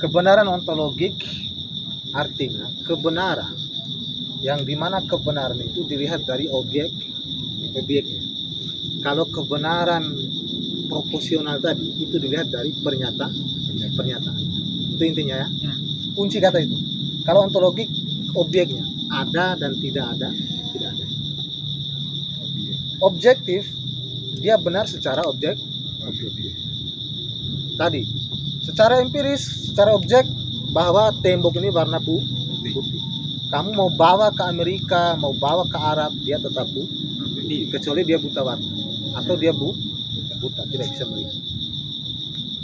Kebenaran ontologik artinya kebenaran yang dimana kebenaran itu dilihat dari objeknya. Kalau kebenaran proporsional tadi itu dilihat dari pernyataan. Itu intinya ya. Kunci kata itu. Kalau ontologik objeknya ada dan tidak ada. Objektif dia benar secara objektif. Tadi secara empiris, secara objek bahwa tembok ini warna putih. Kamu mau bawa ke Amerika, mau bawa ke Arab, dia tetap putih, kecuali dia buta warna atau dia buta, tidak bisa melihat.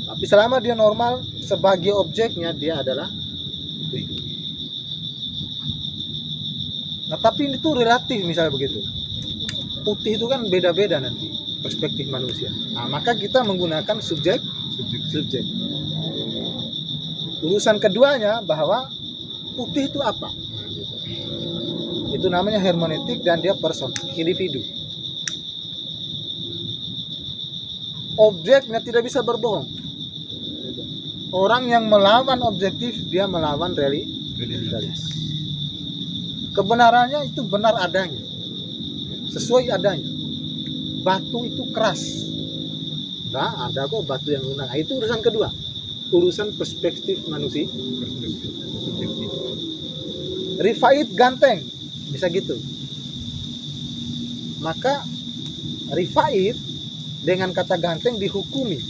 Tapi selama dia normal, sebagai objeknya dia adalah putih. Nah, tapi itu relatif misalnya begitu. Putih itu kan beda-beda nanti perspektif manusia. Nah, maka kita menggunakan subjek. Urusan keduanya bahwa putih itu apa? Itu namanya hermeneutik dan dia person, individu. Objeknya tidak bisa berbohong. Orang yang melawan objektif dia melawan realitas. Kebenarannya itu benar adanya, sesuai adanya. Batu itu keras. Nah, ada kok batu yang lunak. Itu urusan kedua. Urusan perspektif manusia. Rifait ganteng, bisa gitu. Maka Rifait dengan kata ganteng dihukumi.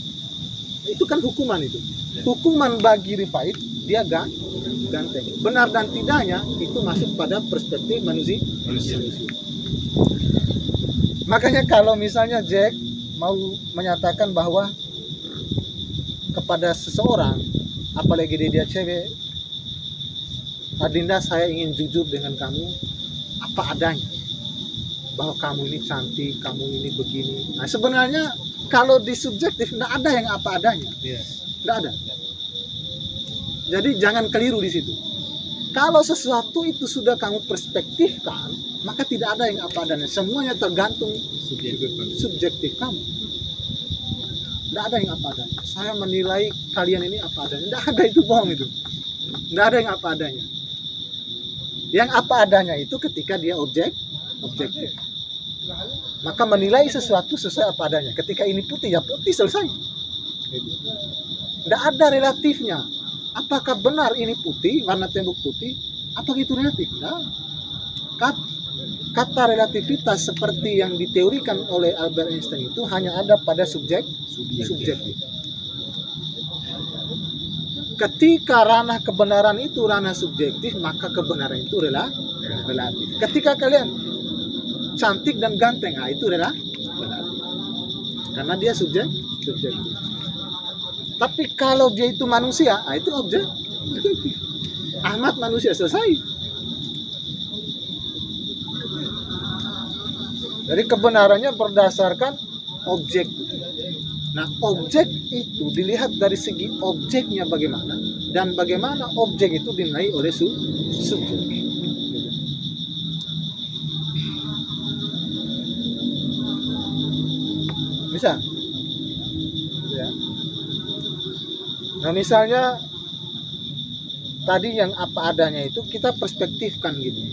Itu kan hukuman itu. Hukuman bagi Rifait dia ganteng. Benar dan tidaknya itu masuk pada perspektif manusia. Makanya kalau misalnya Jack mau menyatakan bahwa kepada seseorang, apalagi dia cewek, Adinda saya ingin jujur dengan kamu apa adanya, bahwa kamu ini cantik, kamu ini begini. Nah sebenarnya kalau di subjektif tidak ada yang apa adanya, tidak ada. Jadi jangan keliru di situ. Kalau sesuatu itu sudah kamu perspektifkan, maka tidak ada yang apa adanya. Semuanya tergantung subjektif kamu. Tidak ada yang apa adanya. Saya menilai kalian ini apa adanya. Tidak ada, itu bohong itu. Tidak ada yang apa adanya. Yang apa adanya itu ketika dia objektif. Maka menilai sesuatu sesuai apa adanya. Ketika ini putih, ya putih, selesai. Tidak ada relatifnya. Apakah benar ini putih, warna tembok putih? Apakah itu relatif? Nah, kata relativitas seperti yang diteorikan oleh Albert Einstein itu hanya ada pada subjektif. Ketika ranah kebenaran itu ranah subjektif, maka kebenaran itu relatif. Ketika kalian cantik dan ganteng, itu relatif. Karena dia subjektif. Tapi kalau dia itu manusia, itu objek. Ahmad manusia, selesai. Jadi kebenarannya berdasarkan objek. Nah, objek itu dilihat dari segi objeknya bagaimana, dan bagaimana objek itu dinilai oleh subjek. Bisa? Ya. Nah, misalnya tadi yang apa adanya itu kita perspektifkan gitu.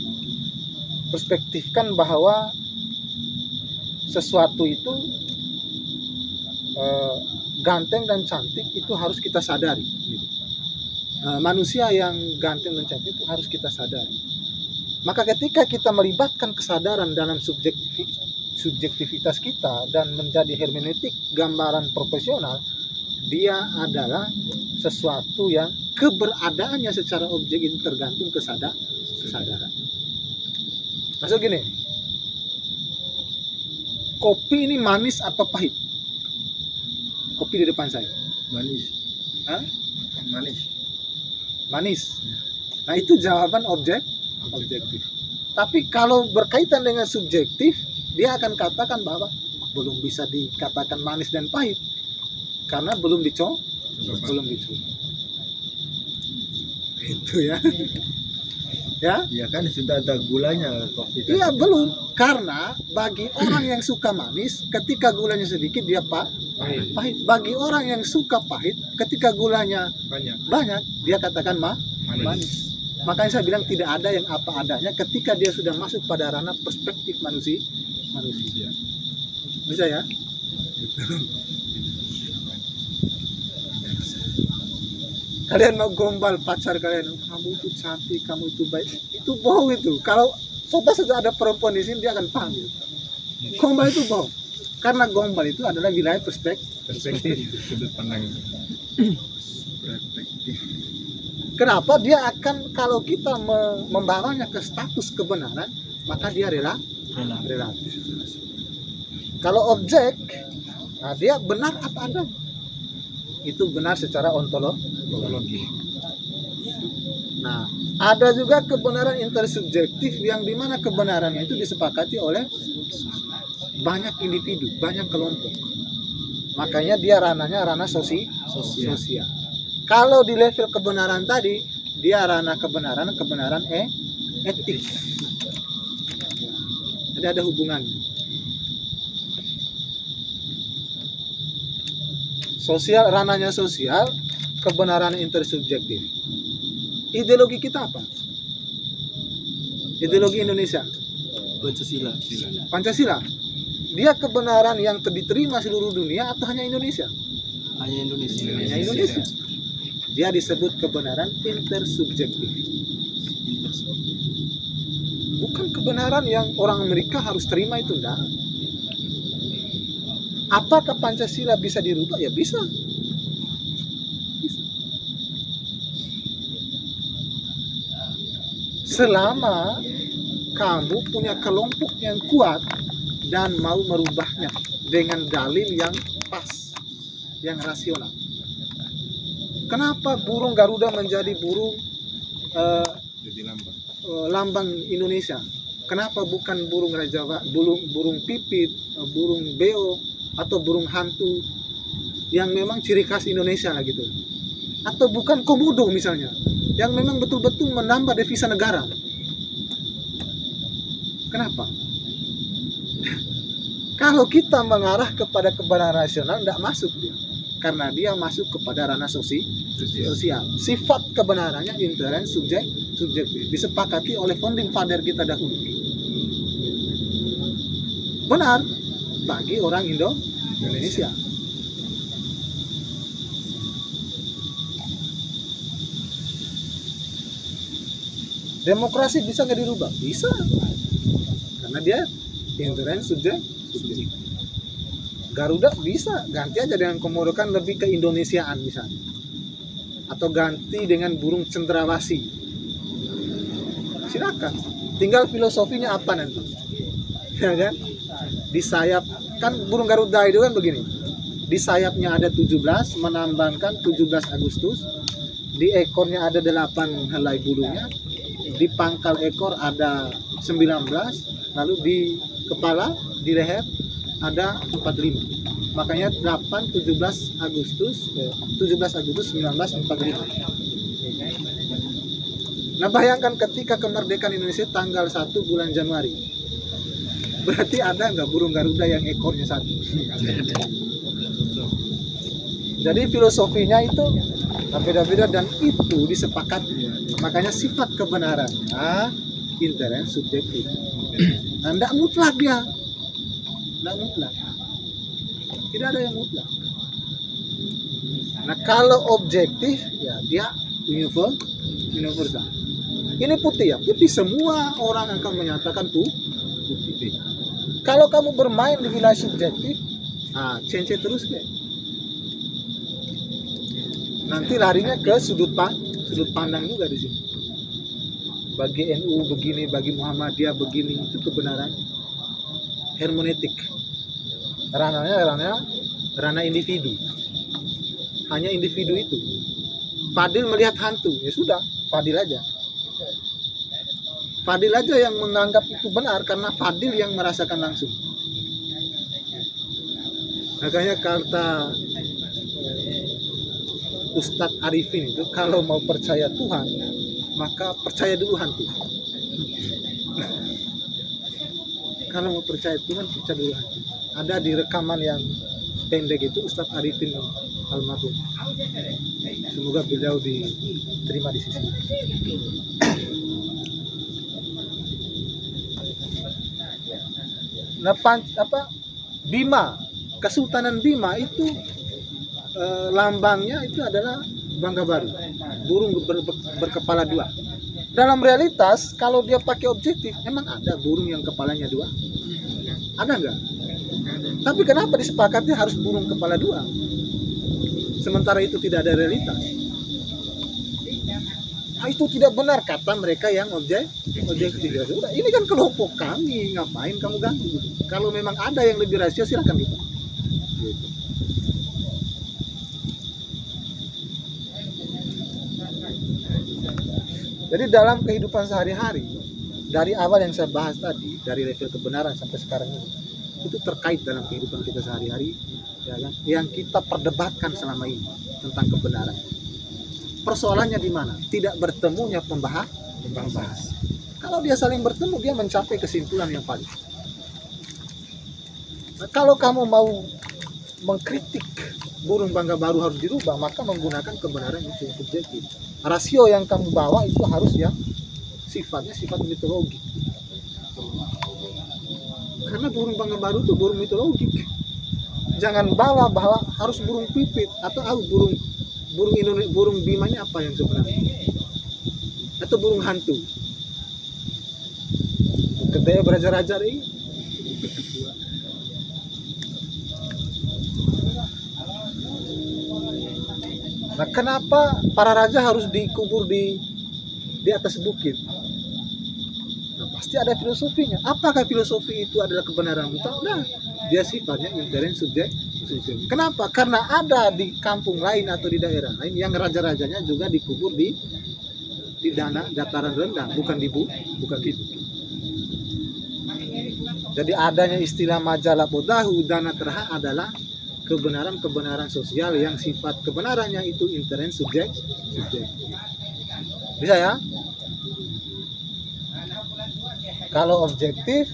Perspektifkan bahwa sesuatu itu ganteng dan cantik itu harus kita sadari gitu. Manusia yang ganteng dan cantik itu harus kita sadari. Maka ketika kita melibatkan kesadaran dalam subjektivitas kita dan menjadi hermeneutik gambaran profesional, dia adalah sesuatu yang keberadaannya secara objek itu tergantung kesadaran. Masuk gini, kopi ini manis atau pahit? Kopi di depan saya Manis. manis. Nah itu jawaban objektif. Tapi kalau berkaitan dengan subjektif, dia akan katakan bahwa belum bisa dikatakan manis dan pahit karena belum dicoba. Itu ya. Ya kan sudah ada gulanya kopi. Iya belum, karena bagi orang yang suka manis, ketika gulanya sedikit dia pahit. Pahit. Bagi orang yang suka pahit, ketika gulanya banyak, dia katakan manis. Makanya saya bilang tidak ada yang apa adanya ketika dia sudah masuk pada ranah perspektif manusia. Bisa ya? Kalian mau gombal pacar kalian, kamu itu cantik, kamu itu baik, itu bohong itu. Kalau coba saja ada perempuan di sini dia akan paham. Gombal itu bohong, karena gombal itu adalah wilayah perspektif. Sudut pandang. Kenapa dia akan, kalau kita membawanya ke status kebenaran, maka dia relatif. Kalau objek, nah dia benar apa adanya. Itu benar secara ontologi. Nah, ada juga kebenaran intersubjektif yang dimana kebenarannya itu disepakati oleh banyak individu, banyak kelompok. Makanya dia ranahnya ranah sosial. Kalau di level kebenaran tadi, dia ranah kebenaran etik. Jadi ada hubungannya. Sosial, ranahnya sosial, kebenaran intersubjektif. Ideologi kita apa? Ideologi Indonesia. Pancasila. Dia kebenaran yang diterima seluruh dunia atau hanya Indonesia? Hanya Indonesia. Dia disebut kebenaran intersubjektif. Bukan kebenaran yang orang Amerika harus terima, itu enggak. Apakah Pancasila bisa dirubah? Ya bisa. Selama kamu punya kelompok yang kuat dan mau merubahnya dengan dalil yang pas, yang rasional. Kenapa burung Garuda menjadi burung lambang Indonesia? Kenapa bukan burung raja, burung pipit, burung beo, atau burung hantu yang memang ciri khas Indonesia lah gitu? Atau bukan komodo misalnya, yang memang betul-betul menambah devisa negara? Kenapa? Kalau kita mengarah kepada kebenaran rasional, tidak masuk dia, karena dia masuk kepada ranah sosial. Sifat kebenarannya intern subjektif, disepakati oleh founding father kita dahulu. Benar bagi orang Indonesia. Demokrasi bisa nggak dirubah? Bisa, karena dia intern subjektif. Garuda bisa ganti aja dengan komodo, kan lebih ke Indonesiaan misalnya, atau ganti dengan burung cendrawasih. Silakan, tinggal filosofinya apa nanti, ya kan? Di sayap, kan burung Garuda itu kan begini, di sayapnya ada 17, menambangkan 17 Agustus, di ekornya ada 8 helai bulunya, di pangkal ekor ada 19, lalu di kepala, di leher ada 45. Makanya 17 Agustus 1945. Nah, bayangkan ketika kemerdekaan Indonesia tanggal 1 bulan Januari. Berarti ada nggak burung Garuda yang ekornya 1? Jadi filosofinya itu beda-beda dan itu disepakati. Makanya sifat kebenarannya intern subjektif. Nah, tidak mutlak dia. Tidak mutlak. Tidak ada yang mutlak. Nah, kalau objektif ya dia universal. Ini putih ya, putih, semua orang akan menyatakan putih. Kalau kamu bermain di wilayah subjektif, cence terus deh. Nanti larinya ke sudut pandang juga di sini. Bagi NU begini, bagi Muhammadiyah begini, itu kebenaran hermeneutik. Ranah individu. Hanya individu itu. Fadil melihat hantu, ya sudah, Fadil aja. Fadil aja yang menganggap itu benar karena Fadil yang merasakan langsung. Makanya kata Ustadz Arifin itu, kalau mau percaya Tuhan, maka percaya dulu hantu. Kalau mau percaya Tuhan, percaya dulu hantu. Ada di rekaman yang pendek itu Ustadz Arifin almarhum. Semoga beliau diterima di sisi. Nah, Bima, Kesultanan Bima itu lambangnya itu adalah Bangga Baru, burung berkepala dua. Dalam realitas kalau dia pakai objektif, emang ada burung yang kepalanya dua? Ada nggak? Tapi kenapa disepakati harus burung kepala dua? Sementara itu tidak ada realitas. Nah, itu tidak benar kata mereka yang objektif. Sudah, ini kan kelompok kami, ngapain kamu ganggu? Kalau memang ada yang lebih rahasia silakan gitu. Jadi dalam kehidupan sehari-hari, dari awal yang saya bahas tadi, dari level kebenaran sampai sekarang ini, itu terkait dalam kehidupan kita sehari-hari, ya kan? Yang kita perdebatkan selama ini tentang kebenaran. Persoalannya di mana? Tidak bertemunya pembahas. Kalau dia saling bertemu, dia mencapai kesimpulan yang valid. Nah, kalau kamu mau mengkritik burung Bangga Baru harus dirubah, maka menggunakan kebenaran yang subjektif. Rasio yang kamu bawa itu harus yang sifatnya sifat mitologik. Karena burung Bangga Baru itu burung mitologik. Jangan bawa bahwa harus burung pipit atau burung Bima ini apa yang sebenarnya? Atau burung hantu? Gede beraja-raja ini. Nah, kenapa para raja harus dikubur di atas bukit? Nah, pasti ada filosofinya. Apakah filosofi itu adalah kebenaran mutlak? Nah, dia sifatnya intern subjektif. Kenapa? Karena ada di kampung lain atau di daerah lain yang raja-rajanya juga dikubur di dataran rendah, bukan di bukit. Jadi adanya istilah majalah bodahu dana terha adalah kebenaran sosial yang sifat kebenarannya itu intern subjektif. Bisa ya? Kalau objektif,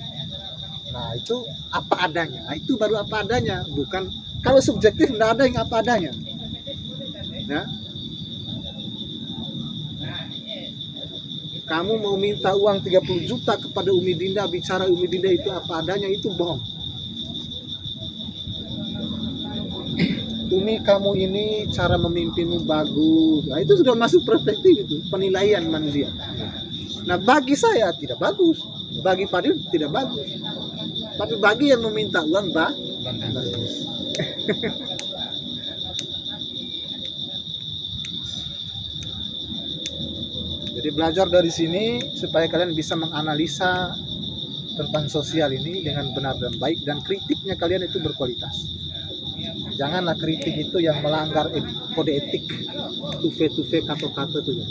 nah itu apa adanya. Nah, itu baru apa adanya, bukan kalau subjektif tidak ada yang apa adanya. Ya. Kamu mau minta uang 30 juta kepada Umi Dinda, bicara Umi Dinda itu apa adanya, itu bohong. Umi, kamu ini cara memimpinmu bagus. Nah, itu sudah masuk perspektif, itu penilaian manusia. Nah, bagi saya tidak bagus, bagi Fadil tidak bagus, tapi bagi yang meminta uang bagus. Jadi belajar dari sini supaya kalian bisa menganalisa tentang sosial ini dengan benar dan baik, dan kritiknya kalian itu berkualitas. Janganlah kritik itu yang melanggar kode etik, tuve kata-kata itu.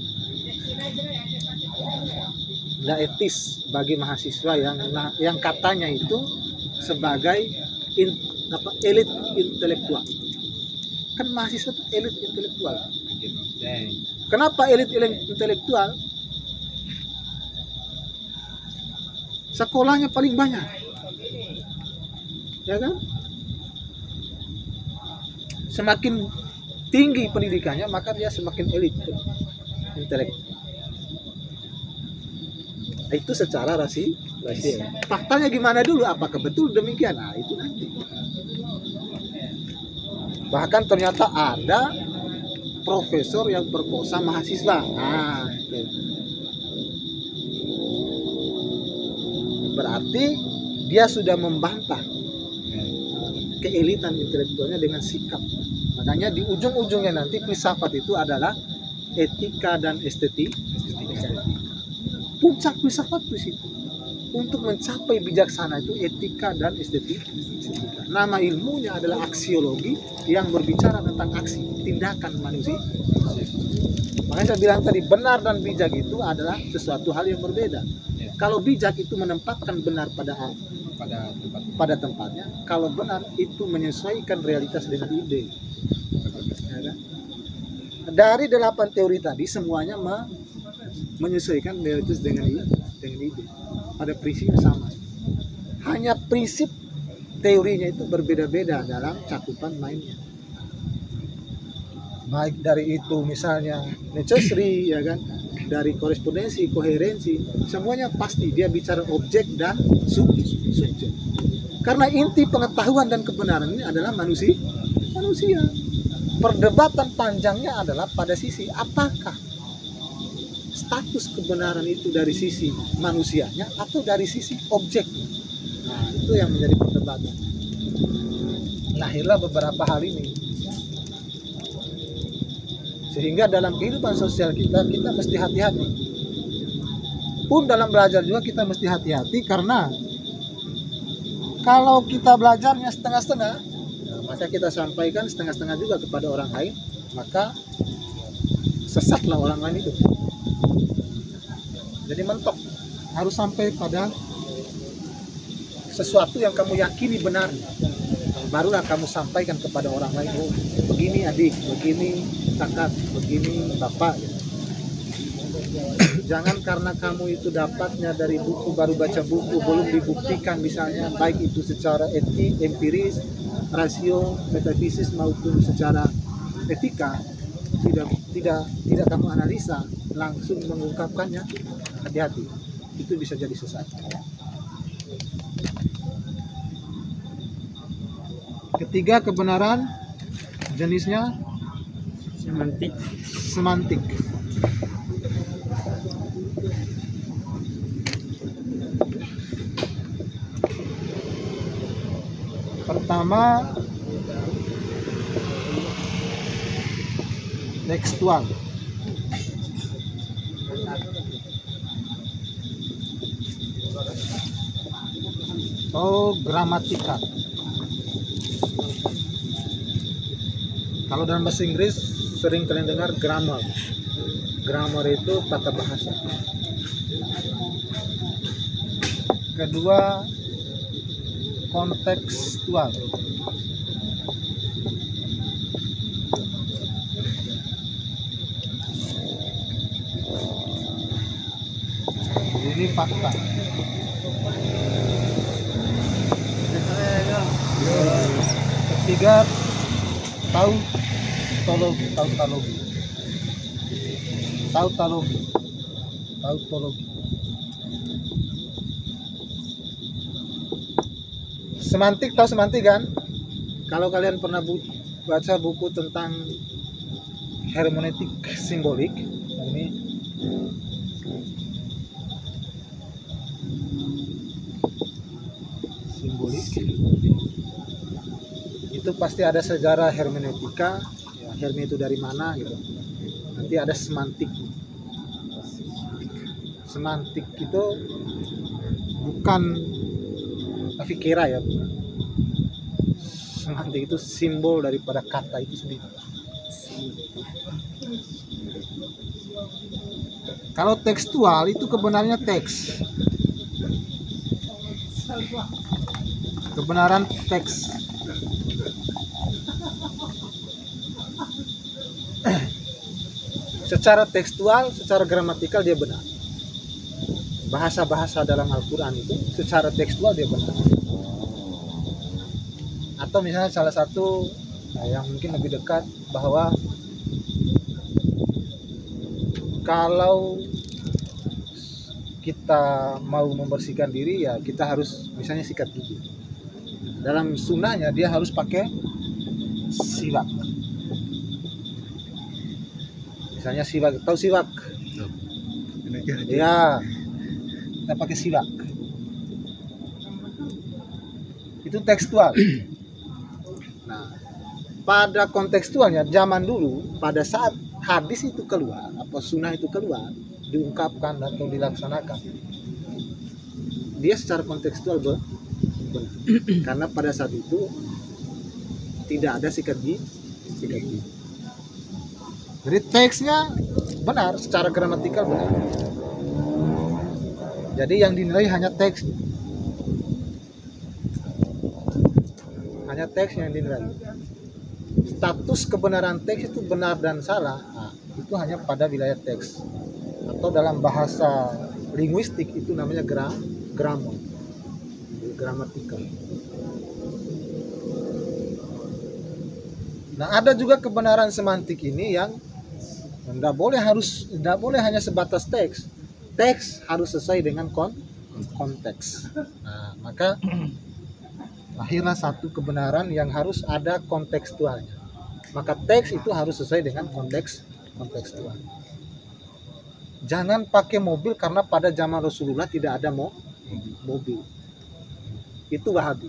Tidak etis bagi mahasiswa yang katanya itu sebagai elit intelektual. Kan mahasiswa itu elit intelektual. Kenapa elit intelektual? Sekolahnya paling banyak, ya kan? Semakin tinggi pendidikannya, maka dia semakin elit intelektual. Itu secara rasional. Faktanya gimana dulu? Apakah betul demikian? Nah, itu nanti. Bahkan ternyata ada profesor yang perkosa mahasiswa. Nah, berarti dia sudah membantah keelitan intelektualnya dengan sikap. Makanya di ujung-ujungnya nanti filsafat itu adalah etika dan estetika. Puncak filsafat di situ. Untuk mencapai bijaksana itu etika dan estetika. Nama ilmunya adalah aksiologi yang berbicara tentang aksi, tindakan manusia. Makanya saya bilang tadi, benar dan bijak itu adalah sesuatu hal yang berbeda. Kalau bijak itu menempatkan benar pada tempatnya, kalau benar itu menyesuaikan realitas dengan ide. Ya, kan? Dari 8 teori tadi semuanya menyesuaikan realitas dengan ide. Pada prinsip sama. Hanya prinsip teorinya itu berbeda-beda dalam cakupan mainnya. Baik dari itu misalnya necessary, ya kan, dari korespondensi, koherensi, semuanya pasti dia bicara objek dan subjek. Karena inti pengetahuan dan kebenaran ini adalah manusia. Perdebatan panjangnya adalah pada sisi apakah status kebenaran itu dari sisi manusianya atau dari sisi objeknya. Nah, itu yang menjadi perdebatan. Lahirlah beberapa hal ini. Sehingga dalam kehidupan sosial kita mesti hati-hati. Pun dalam belajar juga kita mesti hati-hati, karena kalau kita belajarnya setengah-setengah, maka kita sampaikan setengah-setengah juga kepada orang lain, maka sesatlah orang lain itu. Jadi mentok, harus sampai pada sesuatu yang kamu yakini benar, barulah kamu sampaikan kepada orang lain. Oh, begini adik, begini kakak, begini bapak. Jangan karena kamu itu dapatnya dari buku, baru baca buku, belum dibuktikan misalnya, baik itu secara empiris, rasio, metafisis maupun secara etika, tidak kamu analisa, langsung mengungkapkannya. Hati-hati, itu bisa jadi sesat. Ketiga, kebenaran jenisnya semantik. Pertama, tekstual. Atau gramatikal. Kalau dalam bahasa Inggris sering kalian dengar grammar. Grammar itu tata bahasa. Kedua, kontekstual. Ini fakta. Ketiga, tautologi. Semantik, tahu semantik kan? Kalau kalian pernah baca buku tentang hermeneutik simbolik, ini simbolik, itu pasti ada sejarah hermeneutika, ya, herme itu dari mana gitu. Nanti ada semantik. Semantik itu bukan fikira ya, semantik itu simbol daripada kata itu sendiri. Kalau tekstual itu kebenarannya teks, kebenaran teks. Secara tekstual, secara gramatikal dia benar. Bahasa-bahasa dalam Al-Quran itu secara tekstual dia benar. Atau misalnya salah satu yang mungkin lebih dekat, bahwa kalau kita mau membersihkan diri, ya kita harus misalnya sikat gigi. Dalam sunnahnya dia harus pakai siwak. Misalnya siwak, tahu siwak? Ya, kita pakai siwak. Itu tekstual. Nah, pada kontekstualnya zaman dulu, pada saat hadis itu keluar, apa sunnah itu keluar, diungkapkan atau dilaksanakan, dia secara kontekstual benar. Karena pada saat itu tidak ada sikat gigi. Jadi teksnya benar, secara gramatikal benar. Jadi yang dinilai hanya teks, hanya teks yang dinilai. Status kebenaran teks itu benar dan salah, nah, itu hanya pada wilayah teks. Atau dalam bahasa linguistik itu namanya grammar. gramatikal. Nah, ada juga kebenaran semantik ini yang tidak boleh hanya sebatas teks. Teks harus sesuai dengan konteks. Nah, maka lahirlah satu kebenaran yang harus ada kontekstualnya. Maka teks itu harus sesuai dengan kontekstual. Jangan pakai mobil karena pada zaman Rasulullah tidak ada mobil. Itu Wahabi.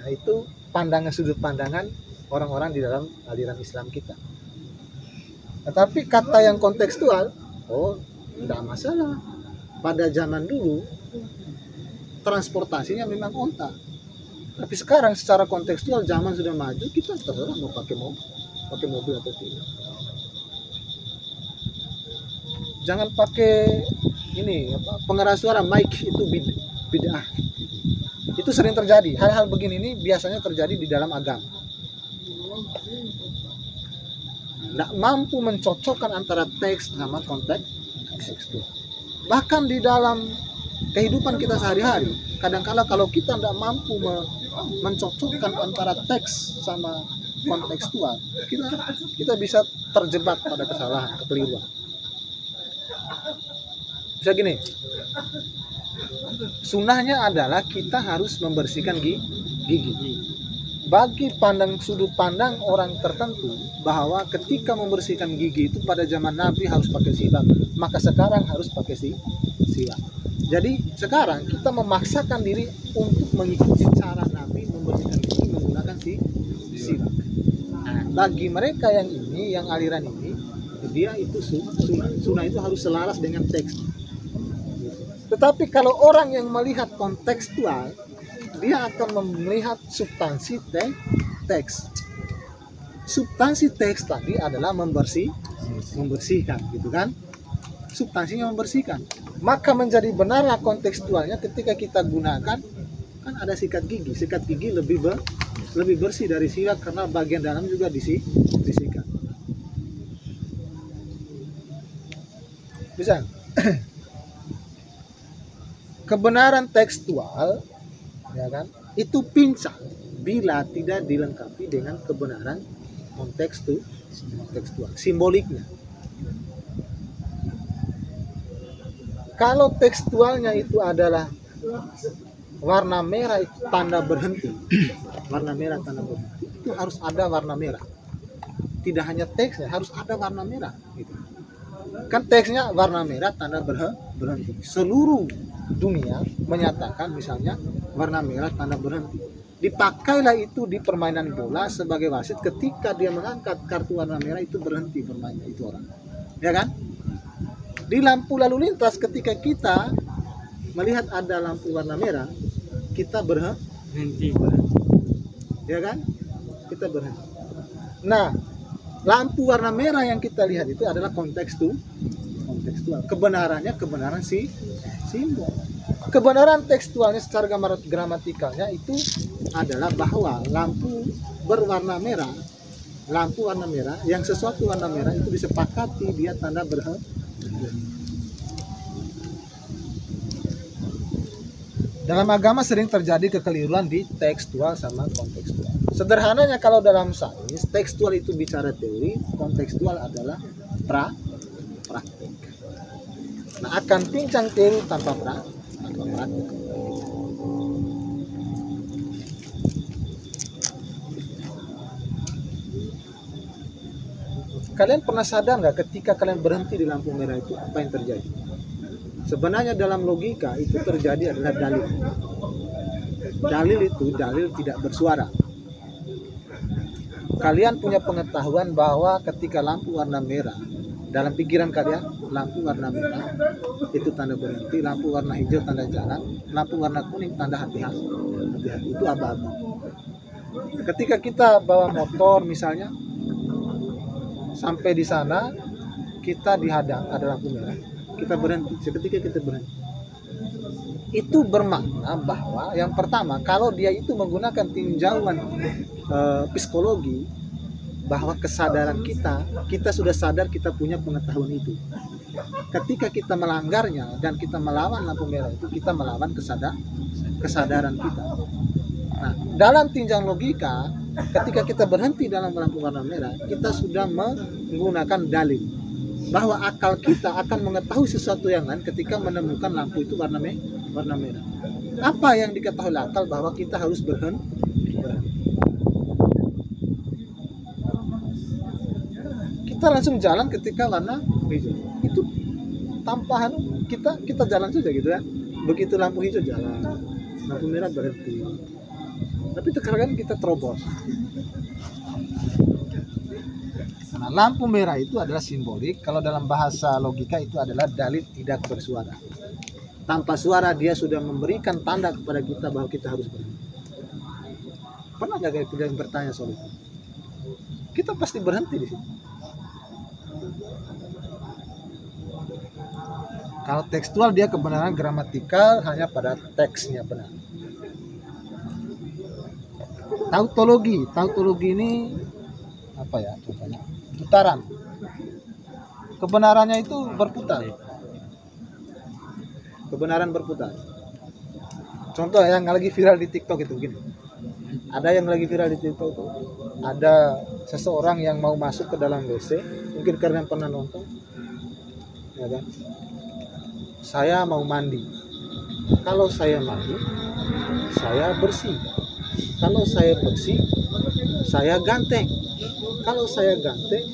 Nah, itu sudut pandangan orang-orang di dalam aliran Islam kita. Tetapi kata yang kontekstual, tidak masalah. Pada zaman dulu transportasinya memang onta. Tapi sekarang secara kontekstual zaman sudah maju, kita terserah mau pakai mobil atau tidak. Jangan pakai pengeras suara mic, itu bid'ah. Itu sering terjadi. Hal-hal begini ini biasanya terjadi di dalam agama. Tidak mampu mencocokkan antara teks sama konteks. Bahkan di dalam kehidupan kita sehari-hari, kadang-kala kalau kita tidak mampu mencocokkan antara teks sama kontekstual, kita bisa terjebak pada kesalahan, kekeliruan. Bisa gini, sunnahnya adalah kita harus membersihkan gigi. Bagi sudut pandang orang tertentu bahwa ketika membersihkan gigi itu pada zaman Nabi harus pakai siwak, maka sekarang harus pakai siwak. Jadi sekarang kita memaksakan diri untuk mengikuti cara Nabi membersihkan gigi menggunakan siwak. Nah, bagi mereka yang aliran ini, dia itu sunnah itu harus selaras dengan teks. Tetapi kalau orang yang melihat kontekstual, dia akan melihat substansi teks. Substansi teks tadi adalah membersihkan, gitu kan? Substansinya membersihkan. Maka menjadi benarlah kontekstualnya ketika kita gunakan, kan ada sikat gigi. Sikat gigi lebih bersih dari siwak karena bagian dalam juga disikat. Bisa? Kebenaran tekstual, ya kan, itu pincang bila tidak dilengkapi dengan kebenaran kontekstual, simboliknya. Kalau tekstualnya itu adalah warna merah, itu tanda berhenti. Warna merah tanda berhenti. Itu harus ada warna merah. Tidak hanya teksnya, harus ada warna merah. Gitu. Kan teksnya warna merah tanda berhenti. Seluruh dunia menyatakan misalnya warna merah tanda berhenti. Dipakailah itu di permainan bola sebagai wasit ketika dia mengangkat kartu warna merah, itu berhenti bermainnya itu orang. Ya kan? Di lampu lalu lintas ketika kita melihat ada lampu warna merah, kita berhenti. Ya kan? Kita berhenti. Nah, lampu warna merah yang kita lihat itu adalah kontekstual. Kebenarannya kebenaran simbol. Kebenaran tekstualnya secara gramatikalnya itu adalah bahwa lampu warna merah yang sesuatu warna merah itu disepakati dia tanda berhenti. Dalam agama sering terjadi kekeliruan di tekstual sama kontekstual. Sederhananya kalau dalam sains, tekstual itu bicara teori, kontekstual adalah praktik. Nah, akan pincang teori tanpa praktik. Kalian pernah sadar nggak ketika kalian berhenti di lampu merah itu apa yang terjadi? Sebenarnya dalam logika itu terjadi adalah dalil. Dalil tidak bersuara. Kalian punya pengetahuan bahwa ketika lampu warna merah, dalam pikiran kalian lampu warna merah itu tanda berhenti, lampu warna hijau tanda jalan, lampu warna kuning tanda hati-hati. Itu aba-aba. Ketika kita bawa motor misalnya, sampai di sana kita dihadang ada lampu merah, kita berhenti. Seketika kita berhenti. Itu bermakna bahwa yang pertama, kalau dia itu menggunakan tinjauan psikologi, bahwa kesadaran kita sudah sadar kita punya pengetahuan itu. Ketika kita melanggarnya dan kita melawan lampu merah itu, kita melawan kesadaran kita. Nah, dalam tinjauan logika, ketika kita berhenti dalam lampu warna merah, kita sudah menggunakan dalil bahwa akal kita akan mengetahui sesuatu yang lain ketika menemukan lampu itu warna merah. Apa yang diketahui akal bahwa kita harus berhenti. Kita langsung jalan ketika warna hijau. Itu tanpa kita jalan saja gitu ya. Begitu lampu hijau jalan, lampu merah berhenti. Tapi terkadang kita terobos. Nah, lampu merah itu adalah simbolik. Kalau dalam bahasa logika itu adalah dalil tidak bersuara. Tanpa suara dia sudah memberikan tanda kepada kita bahwa kita harus berhenti. Pernah nggak kita bertanya soal itu? Kita pasti berhenti di situ. Kalau tekstual dia kebenaran gramatikal hanya pada teksnya benar. Tautologi ini apa ya contohnya? Putaran. Kebenarannya itu berputar. Kebenaran berputar. Contoh yang lagi viral di TikTok itu begini. Ada yang lagi viral di TikTok itu. Ada seseorang yang mau masuk ke dalam WC, mungkin karena pernah nonton. Ya kan? Saya mau mandi. Kalau saya mandi, saya bersih. Kalau saya bersih, saya ganteng. Kalau saya ganteng,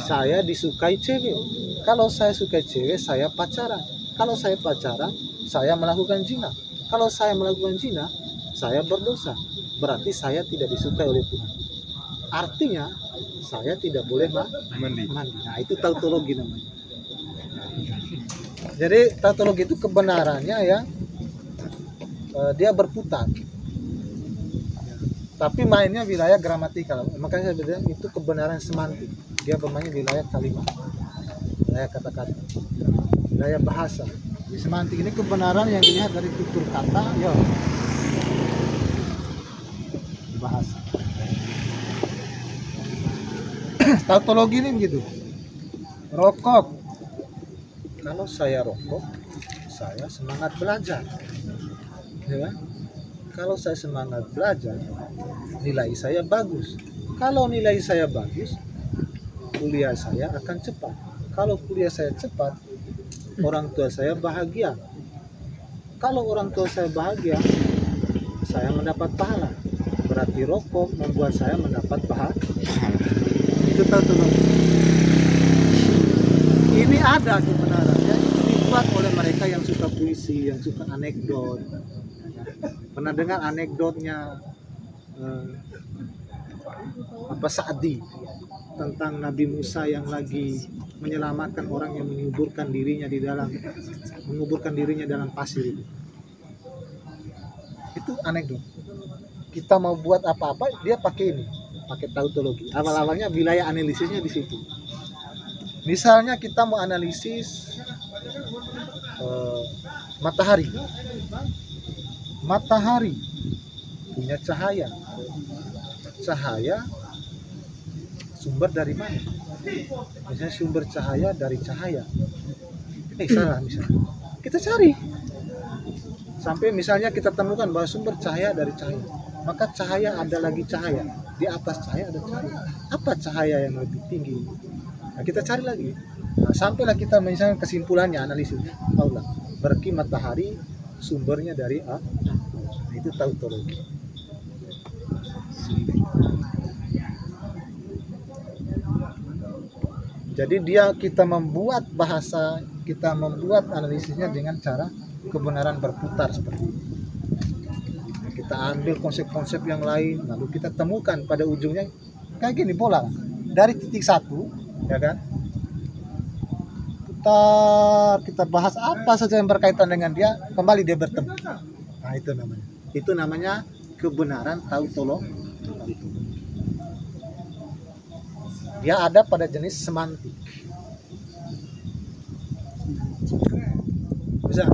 saya disukai cewek. Kalau saya suka cewek, saya pacaran. Kalau saya pacaran, saya melakukan zina. Kalau saya melakukan zina, saya berdosa. Berarti saya tidak disukai oleh Tuhan. Artinya, saya tidak boleh mandi. Nah, itu tautologi namanya. Jadi tautologi itu kebenarannya ya dia berputar. Tapi mainnya wilayah gramatikal. Makanya saya bilang itu kebenaran semantik. Dia bermain wilayah kalimat, wilayah kata-kata, wilayah bahasa. Di semantik ini kebenaran yang dilihat dari tutur kata, ya bahasa. Tautologi ini begitu. Rokok. Kalau saya rokok, saya semangat belajar. Ya kan? Kalau saya semangat belajar, nilai saya bagus. Kalau nilai saya bagus, kuliah saya akan cepat. Kalau kuliah saya cepat, orang tua saya bahagia. Kalau orang tua saya bahagia, saya mendapat pahala. Berarti rokok membuat saya mendapat pahala. Itu tautologi. Ini ada kebenarannya, itu dibuat oleh mereka yang suka puisi, yang suka anekdot. Pernah dengar anekdotnya Sa'di tentang Nabi Musa yang lagi menyelamatkan orang yang menguburkan dirinya dalam pasir itu. Itu anekdot. Kita mau buat apa-apa, dia pakai tautologi. Awal-awalnya wilayah analisisnya di situ. Misalnya kita mau analisis matahari. Matahari punya cahaya. Cahaya sumber dari mana? Misalnya sumber cahaya dari cahaya. Salah misalnya. Kita cari. Sampai misalnya kita temukan bahwa sumber cahaya dari cahaya. Maka cahaya ada lagi cahaya. Di atas cahaya ada cahaya. Apa cahaya yang lebih tinggi? Nah, kita cari lagi. Nah, sampailah kita misalnya kesimpulannya, analisisnya. Allah. Berarti matahari sumbernya dari A. Nah, itu tautologi. Jadi kita membuat bahasa, kita membuat analisisnya dengan cara kebenaran berputar seperti ini. Kita ambil konsep-konsep yang lain, lalu kita temukan pada ujungnya kayak gini bola. Dari titik satu, ya kan? Kita bahas apa saja yang berkaitan dengan dia, kembali dia bertemu. Nah, itu namanya. Itu namanya kebenaran tautologi. Dia ada pada jenis semantik. Bisa?